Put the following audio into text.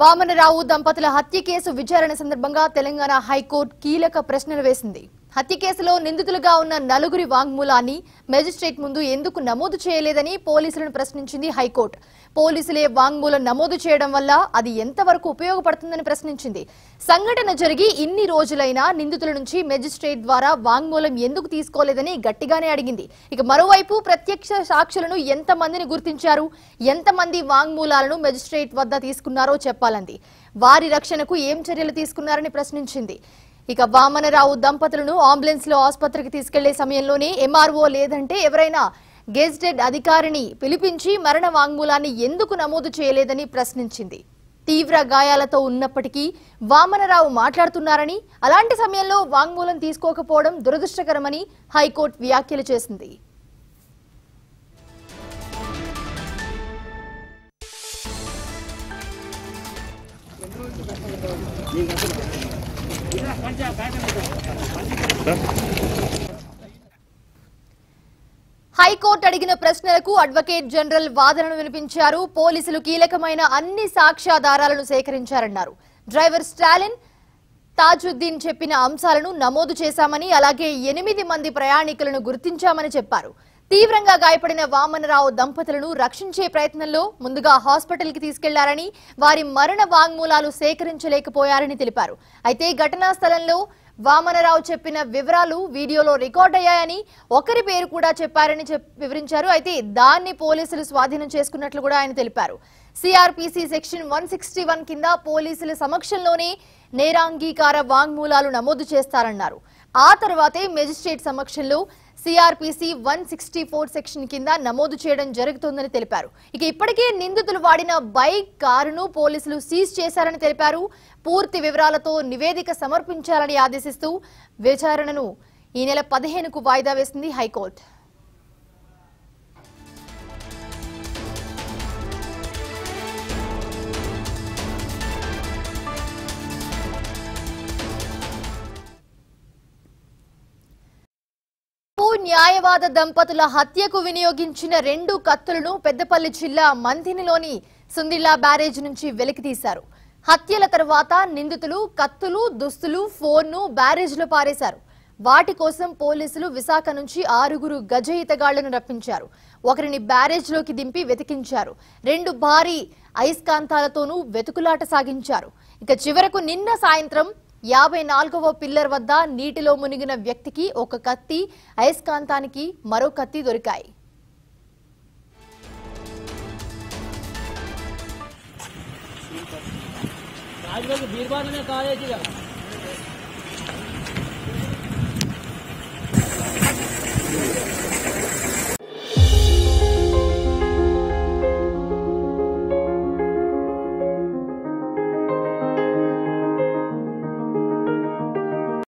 వామనరావు దంపతుల హత్య కేసు విచారణ సందర్భంగా తెలంగాణ హైకోర్టు కీలక ప్రశ్నలు వేసింది. హత్య కేసులో నిందితులుగా ఉన్న నలుగురి వాంగ్మూలాన్ని మెజిస్ట్రేట్ ముందు ఎందుకు నమోదు చేయలేదని పోలీసులను ప్రశ్నించింది హైకోర్టు. పోలీసులే వాంగ్మూలం నమోదు చేయడం వల్ల అది ఎంతవరకు ఉపయోగపడుతుందని ప్రశ్నించింది. సంఘటన జరిగి ఇన్ని రోజులైనా నిందితుల నుంచి మెజిస్ట్రేట్ ద్వారా వాంగ్మూలం ఎందుకు తీసుకోలేదని గట్టిగానే అడిగింది. ఇక మరోవైపు ప్రత్యక్ష సాక్షులను ఎంతమందిని గుర్తించారు, ఎంతమంది వాంగ్మూలాలను మెజిస్ట్రేట్ వద్ద తీసుకున్నారో చెప్పాలంది. వారి రక్షణకు ఏం చర్యలు తీసుకున్నారని ప్రశ్నించింది. ఇక వామనరావు దంపతులను అంబులెన్స్ లో ఆసుపత్రికి తీసుకెళ్లే సమయంలోనే ఎంఆర్ఓ లేదంటే ఎవరైనా గెజిటెడ్ అధికారిని పిలిపించి మరణ వాంగ్మూలాన్ని ఎందుకు నమోదు చేయలేదని ప్రశ్నించింది. తీవ్ర గాయాలతో ఉన్నప్పటికీ వామనరావు మాట్లాడుతున్నారని, అలాంటి సమయంలో వాంగ్మూలం తీసుకోకపోవడం దురదృష్టకరమని హైకోర్టు వ్యాఖ్యలు చేసింది. హైకోర్టు అడిగిన ప్రశ్నలకు అడ్వకేట్ జనరల్ వాదనను వినిపించారు. పోలీసులు కీలకమైన అన్ని సాక్ష్యాధారాలను సేకరించారన్నారు. డ్రైవర్ స్టాలిన్ తాజుద్దీన్ చెప్పిన అంశాలను నమోదు చేశామని, అలాగే 8 మంది ప్రయాణికులను గుర్తించామని చెప్పారు. తీవ్రంగా గాయపడిన వామనరావు దంపతులను రక్షించే ప్రయత్నంలో ముందుగా హాస్పిటల్ కి తీసుకెళ్లారని, వారి మరణ వాంగ్మూలాలు సేకరించలేకపోయారని తెలిపారు. అయితే ఘటనా స్థలంలో వామనరావు చెప్పిన వివరాలు వీడియోలో రికార్డ్ అయ్యాయని, ఒకరి పేరు కూడా చెప్పారని వివరించారు. అయితే దాన్ని పోలీసులు స్వాధీనం చేసుకున్నట్లు కూడా ఆయన తెలిపారు. సిఆర్పిసి సెక్షన్ 161 కింద పోలీసుల సమక్షంలోనే నేరాంగీకార వాంగ్మూలాలు నమోదు చేస్తారన్నారు. ఆ తర్వాతే మెజిస్ట్రేట్ సమక్షంలో సిఆర్పిసి 164 సెక్షన్ కింద నమోదు చేయడం జరుగుతుందని తెలిపారు. ఇక ఇప్పటికే నిందితులు వాడిన బైక్, కారును పోలీసులు సీజ్ చేశారని తెలిపారు. పూర్తి వివరాలతో నివేదిక సమర్పించాలని ఆదేశిస్తూ విచారణను ఈ నెల 15కు వాయిదా వేసింది హైకోర్టు. న్యాయవాద దంపతుల హత్యకు వినియోగించిన 2 కత్తులను పెద్దపల్లి జిల్లా మంథినిలోని సుందిల్లా బ్యారేజ్ నుంచి వెలికితీశారు. హత్యల తర్వాత నిందితులు కత్తులు, దుస్తులు, ఫోన్ను బ్యారేజ్లో పారేశారు. వాటి కోసం పోలీసులు విశాఖ నుంచి 6 గజ ఈతగాళ్లను రప్పించారు. ఒకరిని బ్యారేజ్లోకి దింపి వెతికించారు. 2 భారీ అయస్కాంతాలతోనూ వెతుకులాట సాగించారు. ఇక చివరకు నిన్న సాయంత్రం 54వ పిల్లర్ వద్ద నీటిలో మునిగిన వ్యక్తికి ఒక కత్తి, అయస్కాంతానికి మరో కత్తి దొరికాయి. आज लोग बीरबार में कहा है कि